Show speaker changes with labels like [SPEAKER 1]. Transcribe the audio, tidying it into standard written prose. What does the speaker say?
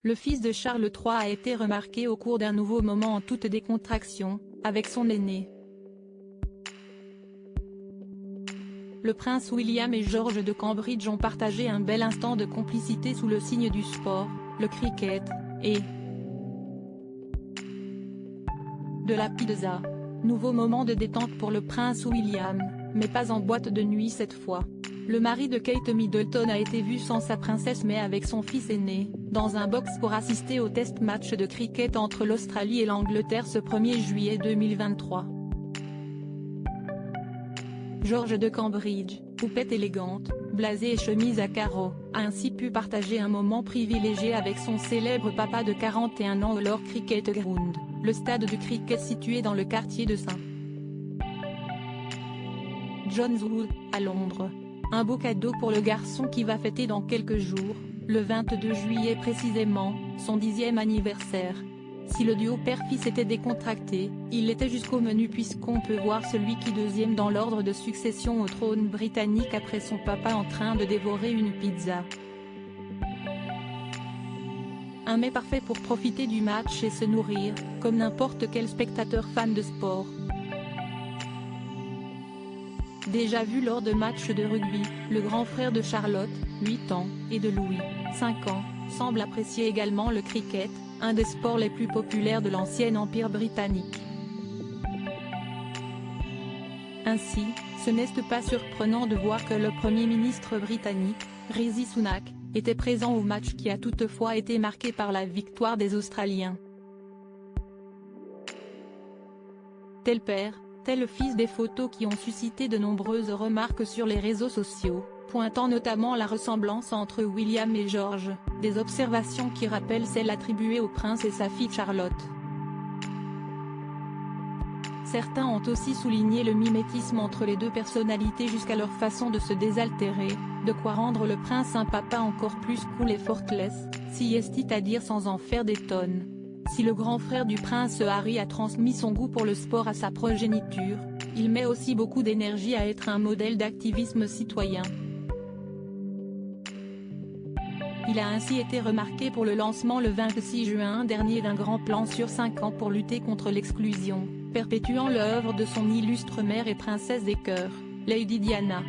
[SPEAKER 1] Le fils de Charles III a été remarqué au cours d'un nouveau moment en toute décontraction, avec son aîné. Le prince William et George de Cambridge ont partagé un bel instant de complicité sous le signe du sport, le cricket, et de la pizza. Nouveau moment de détente pour le prince William, mais pas en boîte de nuit cette fois. Le mari de Kate Middleton a été vu sans sa princesse mais avec son fils aîné, dans un box pour assister au test match de cricket entre l'Australie et l'Angleterre ce 1er juillet 2023. George de Cambridge, houppette élégante, blasée et chemise à carreaux, a ainsi pu partager un moment privilégié avec son célèbre papa de 41 ans au Lord Cricket Ground, le stade du cricket situé dans le quartier de St. John's Wood, à Londres. Un beau cadeau pour le garçon qui va fêter dans quelques jours, le 22 juillet précisément, son 10e anniversaire. Si le duo père-fils était décontracté, il l'était jusqu'au menu puisqu'on peut voir celui qui deuxième dans l'ordre de succession au trône britannique après son papa en train de dévorer une pizza. Un mets parfait pour profiter du match et se nourrir, comme n'importe quel spectateur fan de sport. Déjà vu lors de matchs de rugby, le grand frère de Charlotte, 8 ans, et de Louis, 5 ans, semble apprécier également le cricket, un des sports les plus populaires de l'ancien empire britannique. Ainsi, ce n'est pas surprenant de voir que le Premier ministre britannique, Rishi Sunak, était présent au match qui a toutefois été marqué par la victoire des Australiens. Tel père, tel fils, des photos qui ont suscité de nombreuses remarques sur les réseaux sociaux, pointant notamment la ressemblance entre William et George, des observations qui rappellent celles attribuées au prince et sa fille Charlotte. Certains ont aussi souligné le mimétisme entre les deux personnalités jusqu'à leur façon de se désaltérer, de quoi rendre le prince un papa encore plus cool et effortless, si est à dire sans en faire des tonnes. Si le grand frère du prince Harry a transmis son goût pour le sport à sa progéniture, il met aussi beaucoup d'énergie à être un modèle d'activisme citoyen. Il a ainsi été remarqué pour le lancement le 26 juin dernier d'un grand plan sur 5 ans pour lutter contre l'exclusion, perpétuant l'œuvre de son illustre mère et princesse des cœurs, Lady Diana.